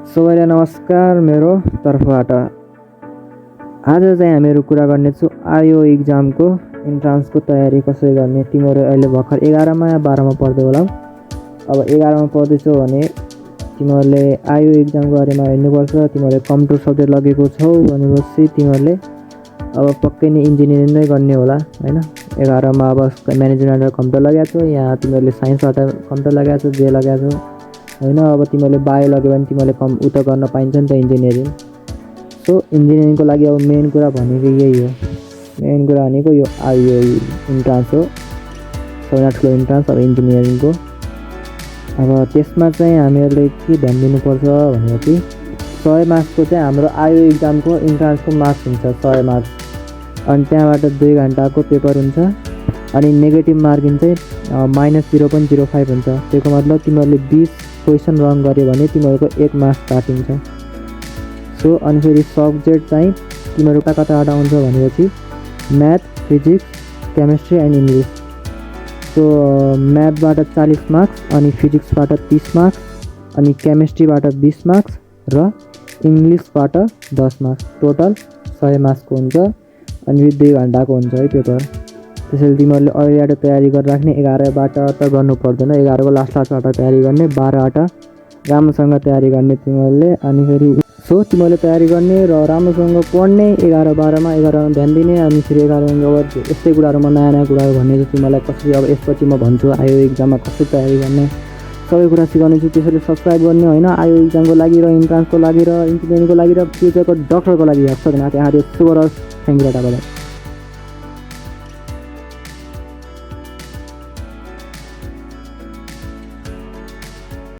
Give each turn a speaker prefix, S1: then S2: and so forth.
S1: सबैलाई नमस्कार मेरो तर्फबाट। आज चाहिँ हामीहरू कुरा गर्नेछु आयो इक्जामको इन्ट्रान्सको तयारी कसरी गर्ने। तिमीहरू अहिले भर्खर 11मा या 12मा पढ्दै होला। अब 11मा पढ्दैछौ भने तिमीहरूले आयो इक्जामको बारेमा हेर्नुपर्छ। तिमीहरूले कम्प्युटर सब्जेक्ट लगेको छौ भनेपछि तिमीहरूले अब पक्कै नै इन्जिनियरिङ नै गर्ने होला हैन। 11मा अब म्यानेजमेन्ट कम्प्युटर लगाएको छौ या तिमीहरूले साइन्सबाट कम्प्युटर लगाएको छौ जे लगाएको छौ हैन। अब तिमीहरूले बायो लग्यो भने तिमीहरूले उता गर्न पाइन्छ नि त इन्जिनियरिङ। सो इन्जिनियरिङको लागि अब मेन कुरा भनेको यही हो। मेन कुरा भनेको यो आयो इन्ट्रान्स हो, सबैभन्दा ठुलो इन्ट्रान्स अब इन्जिनियरिङको। अब त्यसमा चाहिँ हामीहरूले के ध्यान दिनुपर्छ भनेपछि 100 मार्क्सको चाहिँ हाम्रो आयो इक्जामको इन्ट्रान्सको मार्क्स हुन्छ 100 मार्क्स। अनि त्यहाँबाट 2 घन्टाको पेपर हुन्छ। अनि नेगेटिभ मार्किङ चाहिँ -0.05 हुन्छ। त्यसको मतलब तिमीहरूले 20 क्वेसन रङ गर्यो भने तिमीहरूको 1 मार्क्स काटिन्छ। सो अनि फेरि सब्जेक्ट चाहिँ तिमीहरू कताबाट आउँछ भनेपछि math, physics, chemistry and English. So म्याथबाट 40 मार्क्स, अनि फिजिक्सबाट 30 मार्क्स, अनि केमिस्ट्रीबाट 20 मार्क्स र इङ्ग्लिसबाट 10 मार्क्स। टोटल 100 मार्क्सको हुन्छ। अनि 2 घन्टाको हुन्छ है पेपर। त्यसैले तिमीहरूले अहिलेबाट तयारी गरेर राख्ने। 11बाट त गर्नु पर्दैन, 11को लास्टबाट तयारी गर्ने, 12बाट राम्रोसँग तयारी गर्ने तिमीहरूले। अनि फेरि सो तिमीहरूले तयारी गर्ने र राम्रोसँग पढ्ने। 11-12मा 11मा ध्यान दिने। अनि फेरि 11मा अब यस्तै कुराहरूमा नयाँ कुराहरू भन्ने चाहिँ तिमीलाई कसरी अब यसपछि म भन्छु आयो इक्जाममा कसरी तयारी गर्ने सबै कुरा सिकाउने छु। त्यसैले सब्सक्राइब गर्ने होइन। आयो इक्जामको लागि र इन्ट्रान्सको लागि र इन्जिनियरिङको लागि र फ्युचरको डक्टरको लागि हस्। त्यहाँ शुभ रहोस्। Thank you.